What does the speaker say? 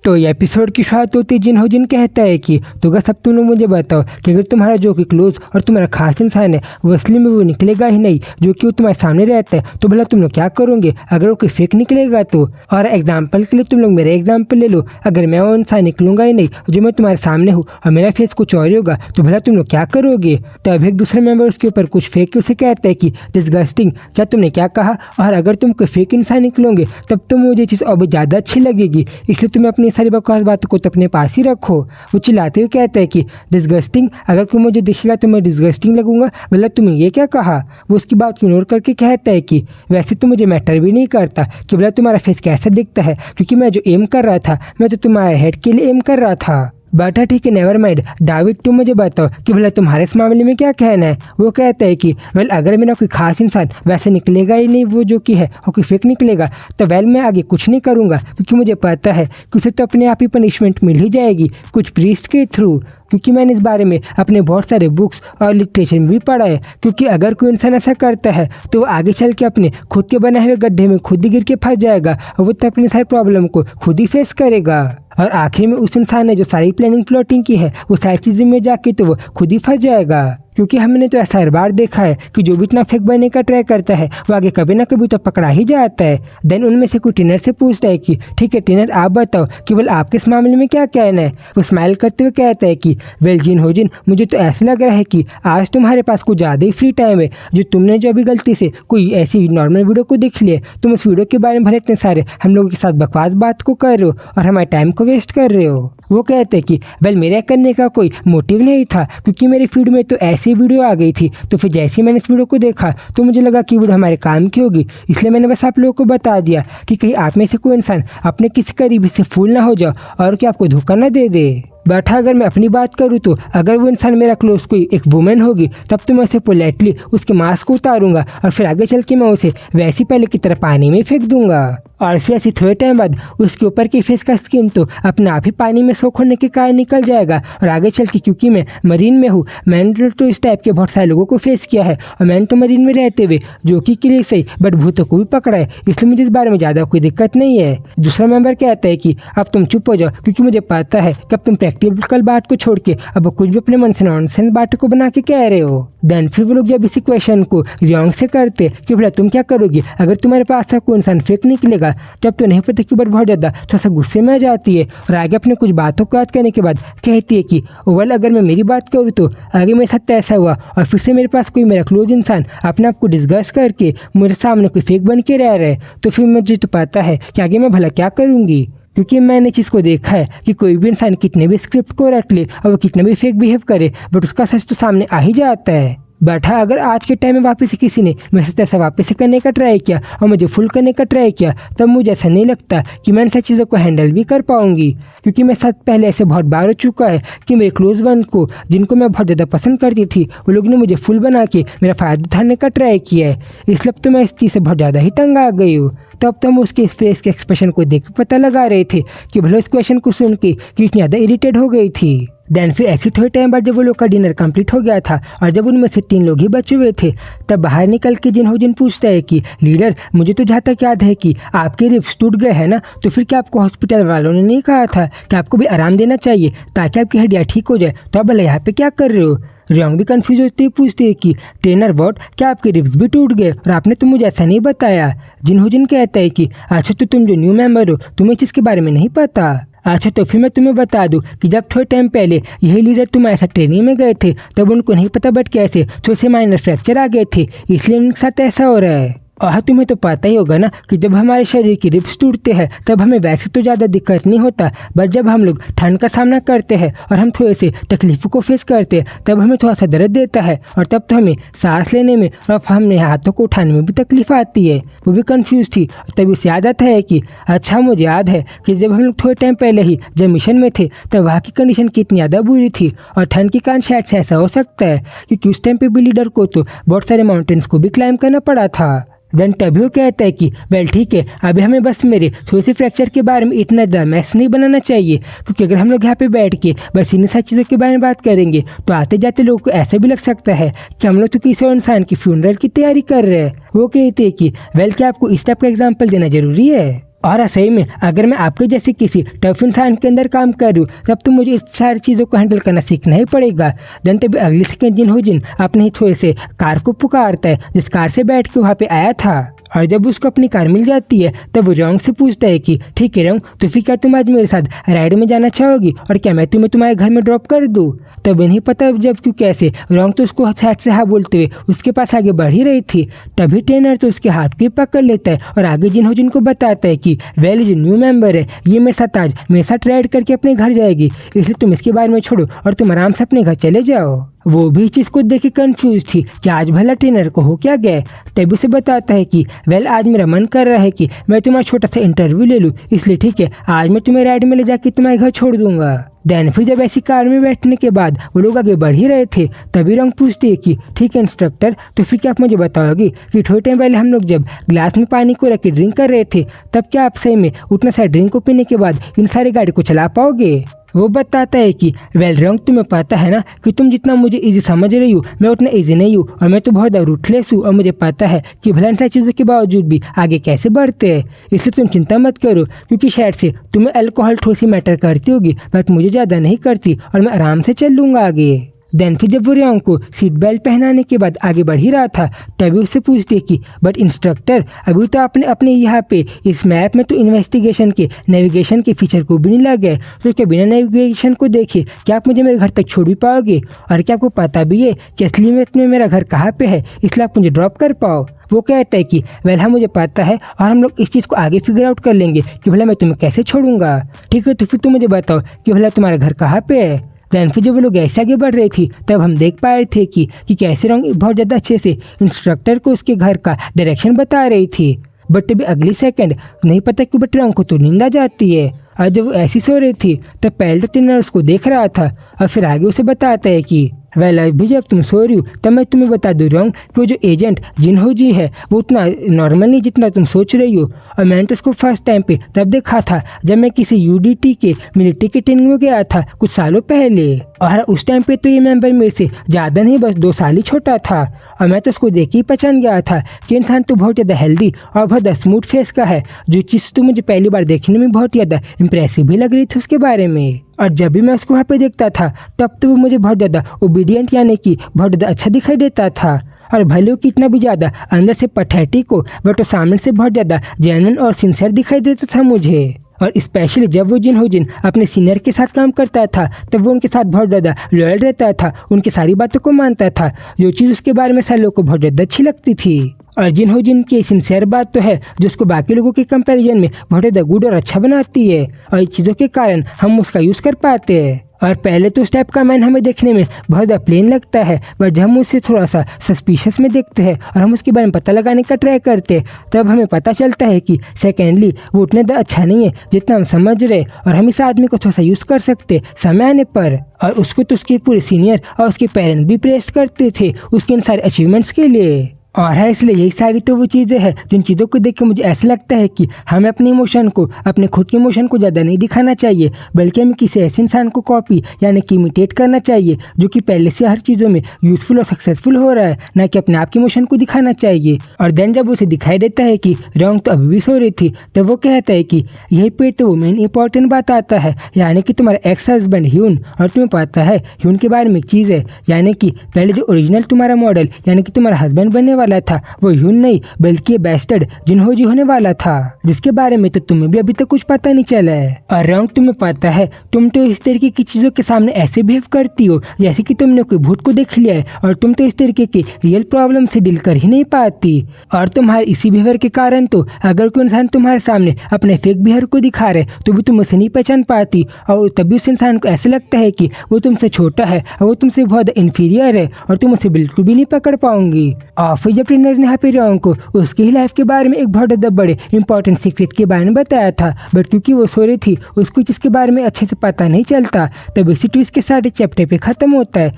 तो ये एपिसोड की शुरुआत होती है जिन हो जिन कहता है कि तो अगर सब तुम लोग मुझे बताओ कि अगर तुम्हारा जो कि क्लोज और तुम्हारा खास इंसान है वो असली में वो निकलेगा ही नहीं जो कि वो तुम्हारे सामने रहता है तो भला तुम लोग क्या करोगे अगर वो कोई फेक निकलेगा तो। और एग्जाम्पल के लिए तुम लोग मेरा एग्जाम्पल ले लो, अगर मैं वो इंसान निकलूंगा ही नहीं जो मैं तुम्हारे सामने हूँ और मेरा फेस कुछ और ही होगा तो भला तुम लोग क्या करोगे। तो अभी एक दूसरे मेंबर उसके ऊपर कुछ फेक उसे कहता है कि डिस्गस्टिंग, क्या तुमने क्या कहा, और अगर तुम कोई फेक इंसान निकलोगे तब तो मुझे चीज़ और भी ज़्यादा अच्छी लगेगी, इसलिए तुम्हें अपनी सारी बकवास बातों को तो अपने पास ही रखो। वो चिल्लाते हुए कहता है कि डिस्गस्टिंग, अगर कोई मुझे दिखेगा तो मैं डिस्गस्टिंग लगूंगा, मतलब तुमने ये क्या कहा। वो उसकी बात को इग्नोर करके कहता है कि वैसे तो मुझे मैटर भी नहीं करता कि भला तुम्हारा फेस कैसा दिखता है, क्योंकि मैं जो एम कर रहा था मैं तो तुम्हारे हेड के लिए एम कर रहा था। बेटा ठीक है, नेवर माइंड। डाविड तुम मुझे बताओ कि भला तुम्हारे इस मामले में क्या कहना है। वो कहता है कि वेल अगर मेरा कोई खास इंसान वैसे निकलेगा ही नहीं वो जो कि है और कोई फेक निकलेगा तो वेल मैं आगे कुछ नहीं करूँगा, क्योंकि मुझे पता है कि उसे तो अपने आप ही पनिशमेंट मिल ही जाएगी कुछ प्रीस्ट के थ्रू, क्योंकि मैंने इस बारे में अपने बहुत सारे बुक्स और लिटरेचर में भी पढ़ा है। क्योंकि अगर कोई इंसान ऐसा करता है तो वो आगे चल के अपने खुद के बनाए हुए गड्ढे में खुद ही गिर के फंस जाएगा और वो तो अपनी सारी प्रॉब्लम को खुद ही फेस करेगा। और आखिर में उस इंसान ने जो सारी प्लानिंग प्लॉटिंग की है वो सारी चीज़ों में जाके तो वो खुद ही फंस जाएगा। क्योंकि हमने तो ऐसा हर बार देखा है कि जो भी इतना फेक बनने का ट्राई करता है वो आगे कभी ना कभी तो पकड़ा ही जाता है। देन उनमें से कोई ट्रेनर से पूछता है कि ठीक है ट्रेनर आप बताओ कि वेल आपके इस मामले में क्या कहना है। वो स्माइल करते हुए कहता है कि वेल जिन हो जिन, मुझे तो ऐसा लग रहा है कि आज तुम्हारे पास कुछ ज़्यादा ही फ्री टाइम है, जो तुमने जो अभी गलती से कोई ऐसी नॉर्मल वीडियो को देख लिया तुम उस वीडियो के बारे में भले इतने सारे हम लोगों के साथ बकवास बात को कर रहे हो और हमारे टाइम को वेस्ट कर रहे हो। वो कहते हैं कि वेल मेरे करने का कोई मोटिव नहीं था, क्योंकि मेरी फीड में तो ऐसी वीडियो आ गई थी, तो फिर जैसे ही मैंने इस वीडियो को देखा तो मुझे लगा कि वीडियो हमारे काम की होगी, इसलिए मैंने बस आप लोगों को बता दिया कि कहीं आप में से कोई इंसान अपने किसी करीबी से फूल ना हो जाओ और कि आपको धोखा ना दे दे। बैठा अगर मैं अपनी बात करूँ तो अगर वो इंसान मेरा क्लोज कोई एक वुमेन होगी तब तो मैं उसे पोलाइटली उसके मास्क को उतारूंगा और फिर आगे चल के मैं उसे वैसी पहले की तरह पानी में फेंक दूंगा। और फिर ऐसे थोड़े टाइम बाद उसके ऊपर के फेस का स्किन तो अपने आप ही पानी में सोख होने के कारण निकल जाएगा। और आगे चल के क्योंकि मैं मरीन में हूँ, मैंने तो इस टाइप के बहुत सारे लोगों को फेस किया है और मैंने तो मरीन में रहते हुए जो कि लिए सही बट भूतों को भी पकड़ा है, इसलिए मुझे इस बारे में ज़्यादा कोई दिक्कत नहीं है। दूसरा मेंबर कहता है कि अब तुम चुप हो जाओ, क्योंकि मुझे पता है कि अब तुम प्रैक्टिकल बात को छोड़ के अब कुछ भी अपने मन से नॉनसेंस बात को बना के कह रहे हो। देन फिर वो लोग जब इसी क्वेश्चन को रियोंग से करते कि भला तुम क्या करोगे अगर तुम्हारे पास कोई इंसान फेक निकलेगा, तब तो नहीं पता क्यों बट बहुत ज़्यादा थोड़ा सा गुस्से में आ जाती है और आगे अपने कुछ बातों को याद करने के बाद कहती है कि ओवल अगर मैं मेरी बात करूँ तो आगे मेरे साथ ऐसा हुआ और फिर से मेरे पास कोई मेरा क्लोज इंसान अपने आप को डिस्गस करके मेरे सामने कोई फेक बन के रह रहा है, तो फिर मुझे तो पता है कि आगे मैं भला क्या करूँगी। क्योंकि मैंने चीज़ को देखा है कि कोई भी इंसान कितने भी स्क्रिप्ट को रट ले और वो कितना भी फेक बिहेव करे बट उसका सच तो सामने आ ही जाता है। बैठा अगर आज के टाइम में वापस से किसी ने मेरे साथ ऐसा वापस से करने का ट्राई किया और मुझे फुल करने का ट्राई किया तब मुझे ऐसा नहीं लगता कि मैं इन सब चीज़ों को हैंडल भी कर पाऊंगी, क्योंकि मेरे साथ पहले ऐसे बहुत बार हो चुका है कि मेरे क्लोज वन को जिनको मैं बहुत ज़्यादा पसंद करती थी वो लोग ने मुझे फुल बना के मेरा फ़ायदा उठाने का ट्राई किया है, इसलिए अब तो मैं इस चीज़ से बहुत ज़्यादा ही तंग आ गई हूँ। तब तो हम उसके फेस के एक्सप्रेशन को देख पता लगा रहे थे कि भले इस क्वेश्चन को सुन के कितनी ज़्यादा इरिटेट हो गई थी। देन फिर ऐसे थोड़े टाइम बाद जब वो लोग का डिनर कंप्लीट हो गया था और जब उनमें से 3 लोग ही बचे हुए थे तब बाहर निकल के जिन हो जिन पूछता है कि लीडर मुझे तो जहाँ तक याद है कि आपके रिब्स टूट गए हैं ना, तो फिर क्या आपको हॉस्पिटल वालों ने नहीं कहा था कि आपको भी आराम देना चाहिए ताकि आपकी हड्डियाँ ठीक हो जाए, तो आप भले यहाँ पे क्या कर रहे हो। रियोंग भी कंफ्यूज होते हुए पूछते हैं कि ट्रेनर वॉट, क्या आपके रिब्स भी टूट गए और आपने तो मुझे ऐसा नहीं बताया। जिन हो जिन कहता है कि अच्छा तो तुम जो न्यू मेंबर हो तुम्हें चीज़ के बारे में नहीं पता। अच्छा तो फिर मैं तुम्हें बता दूं कि जब थोड़े टाइम पहले यही लीडर तुम ऐसा ट्रेनिंग में गए थे तब उनको नहीं पता बट कैसे थोड़े से माइनर फ्रैक्चर आ गए थे, इसलिए उनके साथ ऐसा हो रहा है। और तुम्हें तो पता ही होगा ना कि जब हमारे शरीर की रिब्स टूटते हैं तब हमें वैसे तो ज़्यादा दिक्कत नहीं होता, बट जब हम लोग ठंड का सामना करते हैं और हम थोड़े से तकलीफ़ों को फेस करते हैं तब हमें थोड़ा सा दर्द देता है और तब तो हमें सांस लेने में और हमने हाथों को उठाने में भी तकलीफ आती है। वो भी कंफ्यूज थी तभी उसे याद आता है कि अच्छा मुझे याद है कि जब हम लोग थोड़े टाइम पहले ही जब मिशन में थे तब वहाँ की कंडीशन कितनी ज़्यादा बुरी थी और ठंड के कारण शायद से ऐसा हो सकता है क्योंकि उस टाइम पे भी लीडर को तो बहुत सारे माउंटेन्स को भी क्लाइम करना पड़ा था। देन तभी वो कहता है कि वेल ठीक है अभी हमें बस मेरे थोड़े से फ्रैक्चर के बारे में इतना ज़्यादा मैस नहीं बनाना चाहिए, क्योंकि अगर हम लोग यहाँ पे बैठ के बस इन सारी चीज़ों के बारे में बात करेंगे तो आते जाते लोगों को ऐसा भी लग सकता है कि हम लोग तो किसी और इंसान की फ्यूनरल की तैयारी कर रहे हैं। वो कहते हैं कि वेल क्या आपको इस टाइप का एग्जाम्पल देना जरूरी है। और सही में अगर मैं आपके जैसे किसी टफ इंसान के अंदर काम कर रही हूँ तब तो मुझे इस सारी चीज़ों को हैंडल करना सीखना ही पड़ेगा। देन तभी अगली सेकंड जिन हो जिन अपने ही थोड़े से कार को पुकारता है जिस कार से बैठ के वहाँ पे आया था। और जब उसको अपनी कार मिल जाती है तब वो रॉन्ग से पूछता है कि ठीक है रॉन्ग, तो फिर क्या तुम आज मेरे साथ राइड में जाना चाहोगी और क्या मैं तुम्हें तुम्हारे घर में ड्रॉप कर दूँ। तब नहीं पता जब क्यों कैसे रॉन्ग तो उसको साइड से हाँ बोलते हुए उसके पास आगे बढ़ ही रही थी। तभी ट्रेनर तो उसके हाथ को पकड़ लेता है और आगे जिन हो जिनको बताता है कि वेल जो न्यू मेंबर है ये मेरे साथ आज मेरे साथ राइड करके अपने घर जाएगी, इसलिए तुम इसके बारे में छोड़ो और तुम आराम से अपने घर चले जाओ। वो भी इस चीज़ को देख के कन्फ्यूज थी कि आज भला ट्रेनर को हो क्या गया। तब उसे बताता है कि वेल आज मेरा मन कर रहा है कि मैं तुम्हारा छोटा सा इंटरव्यू ले लूँ, इसलिए ठीक है आज मैं तुम्हें राइड में ले जाके तुम्हारे घर छोड़ दूंगा। देन फिर जब ऐसी कार में बैठने के बाद वो लोग आगे बढ़ ही रहे थे तभी रॉन्ग पूछती है कि ठीक है इंस्ट्रक्टर, तो फिर क्या आप मुझे बताओगे कि थोड़े टाइम पहले हम लोग जब ग्लास में पानी को रख के ड्रिंक कर रहे थे तब क्या आप सही में उतना सारा ड्रिंक को पीने के बाद इन सारी गाड़ी को चला पाओगे। वो बताता है कि वेल रॉन्ग, तुम्हें पता है ना कि तुम जितना मुझे इजी समझ रही हो मैं उतना इजी नहीं हूँ और मैं तो बहुत रूटलेस हूँ और मुझे पता है कि भला इन सारी चीज़ों के बावजूद भी आगे कैसे बढ़ते हैं, इसलिए तुम चिंता मत करो क्योंकि शायद से तुम्हें अल्कोहल थोड़ी सी मैटर करती होगी बट मुझे ज़्यादा नहीं करती और मैं आराम से चल लूँगा आगे। देन फिर जब वो रॉन्ग को सीट बेल्ट पहनाने के बाद आगे बढ़ ही रहा था तभी उससे पूछती है कि बट इंस्ट्रक्टर अभी तो आपने अपने यहाँ पे इस मैप में तो इन्वेस्टिगेशन के नेविगेशन के फीचर को भी नहीं लगा है, तो क्या बिना नेविगेशन को देखे क्या आप मुझे मेरे घर तक छोड़ भी पाओगे और क्या आपको पता भी है कि असली में मेरा घर कहाँ पे है इसलिए आप मुझे ड्रॉप कर पाओ। वो कहता है कि वेल हाँ मुझे पता है और हम लोग इस चीज़ को आगे फिगर आउट कर लेंगे कि भला मैं तुम्हें कैसे छोड़ूंगा। ठीक है तो फिर तुम मुझे बताओ कि भला तुम्हारा घर कहाँ पे है। देन फिर जब वो लोग ऐसे आगे बढ़ रही थी तब हम देख पा रहे थे कि कैसे रॉन्ग बहुत ज़्यादा अच्छे से इंस्ट्रक्टर को उसके घर का डायरेक्शन बता रही थी। बट अभी अगली सेकंड नहीं पता क्यों बट रॉन्ग को तो नींद आ जाती है और जब वो ऐसी सो रही थी तब पहले तो ट्रेनर उसको देख रहा था और फिर आगे उसे बताता है कि वेल अभी जब तुम सो रही हो तब मैं तुम्हें बता दूँ रॉन्ग कि वो जो एजेंट जिनहो जी है वो उतना नॉर्मल नहीं जितना तुम सोच रही हो और मैंने तो उसको फर्स्ट टाइम पे तब देखा था जब मैं किसी यूडीटी के मिलिट्री के ट्रेनिंग में गया था कुछ सालों पहले और उस टाइम पे तो ये मेंबर मेरे से ज़्यादा नहीं बस 2 साल ही छोटा था और मैं तो उसको देख के ही पहचान गया था कि इंसान तो बहुत ज़्यादा हेल्दी और बहुत स्मूथ फेस का है, जो चीज़ तो मुझे पहली बार देखने में बहुत ज़्यादा इंप्रेसिव भी लग रही थी उसके बारे में। और जब भी मैं उसको वहाँ पे देखता था तब तो वो मुझे बहुत ज़्यादा ओबीडियंट यानी कि बहुत ज़्यादा अच्छा दिखाई देता था और भले वो कितना भी ज़्यादा अंदर से पैथेटिक हो बट वो सामने से बहुत ज़्यादा जेन्युइन और सिंसियर दिखाई देता था मुझे। और स्पेशली जब वो जिन हो जिन अपने सीनियर के साथ काम करता था तब वो उनके साथ बहुत ज़्यादा लॉयल रहता था, उनकी सारी बातों को मानता था, जो चीज़ उसके बारे में सारे लोगों को बहुत ज़्यादा अच्छी लगती थी। और जिन हो जिन की सिंसियर बात तो है जो उसको बाकी लोगों के कंपैरिजन में बहुत ज़्यादा गुड और अच्छा बनाती है और इन चीज़ों के कारण हम उसका यूज़ कर पाते हैं। और पहले तो उस टाइप का मैन हमें देखने में बहुत ज़्यादा प्लेन लगता है बट जब हम उसे थोड़ा सा सस्पिशियस में देखते हैं और हम उसके बारे में पता लगाने का ट्राई करते हैं तब हमें पता चलता है कि सेकेंडली वो उतना ज़्यादा अच्छा नहीं है जितना हम समझ रहे और हम इस आदमी को थोड़ा सा यूज़ कर सकते समय आने पर। और उसको तो उसके पूरे सीनियर और उसके पेरेंट्स भी प्रेस करते थे उसके इन सारे अचीवमेंट्स के लिए। और है इसलिए यही सारी तो वो चीज़ें हैं जिन चीज़ों को देख के मुझे ऐसा लगता है कि हमें अपने इमोशन को अपने खुद के इमोशन को ज़्यादा नहीं दिखाना चाहिए बल्कि हमें किसी ऐसे इंसान को कॉपी यानी कि इमिटेट करना चाहिए जो कि पहले से हर चीज़ों में यूज़फुल और सक्सेसफुल हो रहा है, ना कि अपने आप के इमोशन को दिखाना चाहिए। और देन जब उसे दिखाई देता है कि रॉन्ग तो अभी भी सो रही थी तब वो कहता है कि यही पे तो वो मेन इंपॉर्टेंट बात आता है यानी कि तुम्हारा एक्स हस्बैंड ह्यून। और तुम्हें पता है ह्यून के बारे में एक चीज़ है यानी कि पहले जो ओरिजिनल तुम्हारा मॉडल यानी कि तुम्हारा हस्बैंड बनने वाला था वो ह्यून नहीं बल्कि बेस्टर्ड जिनहो जी होने वाला था, जिसके बारे में तो तुम्हें भी अभी तक कुछ पता नहीं चला है। और रॉन्ग तुम्हें पता है तुम तो इस तरीके की चीज़ों के सामने ऐसे बिहेव करती हो जैसे कि तुमने कोई भूत को देख लिया है और तुम तो इस तरीके की रियल प्रॉब्लम से डील कर ही नहीं पाती। और तुम्हारे इसी बिहेवियर के कारण तो अगर कोई इंसान तुम्हारे सामने अपने फेक बिहेवियर को दिखा रहे तो भी तुम उसे नहीं पहचान पाती और तभी उस इंसान को ऐसा लगता है कि वो तुमसे छोटा है और वो तुमसे बहुत इन्फीरियर है और तुम उसे बिल्कुल भी नहीं पकड़ पाओगी। और फिर जब ट्रेनर ने यहाँ पे रॉन्ग को उसकी ही लाइफ के बारे में एक बहुत ज़्यादा बड़े इंपॉर्टेंट सीक्रेट के बारे में बताया था बट क्योंकि वो सो रही थी उसको इसके बारे में अच्छे से पता नहीं चलता तब इसी ट्विस्ट के साथ चैप्टर पे खत्म होता है।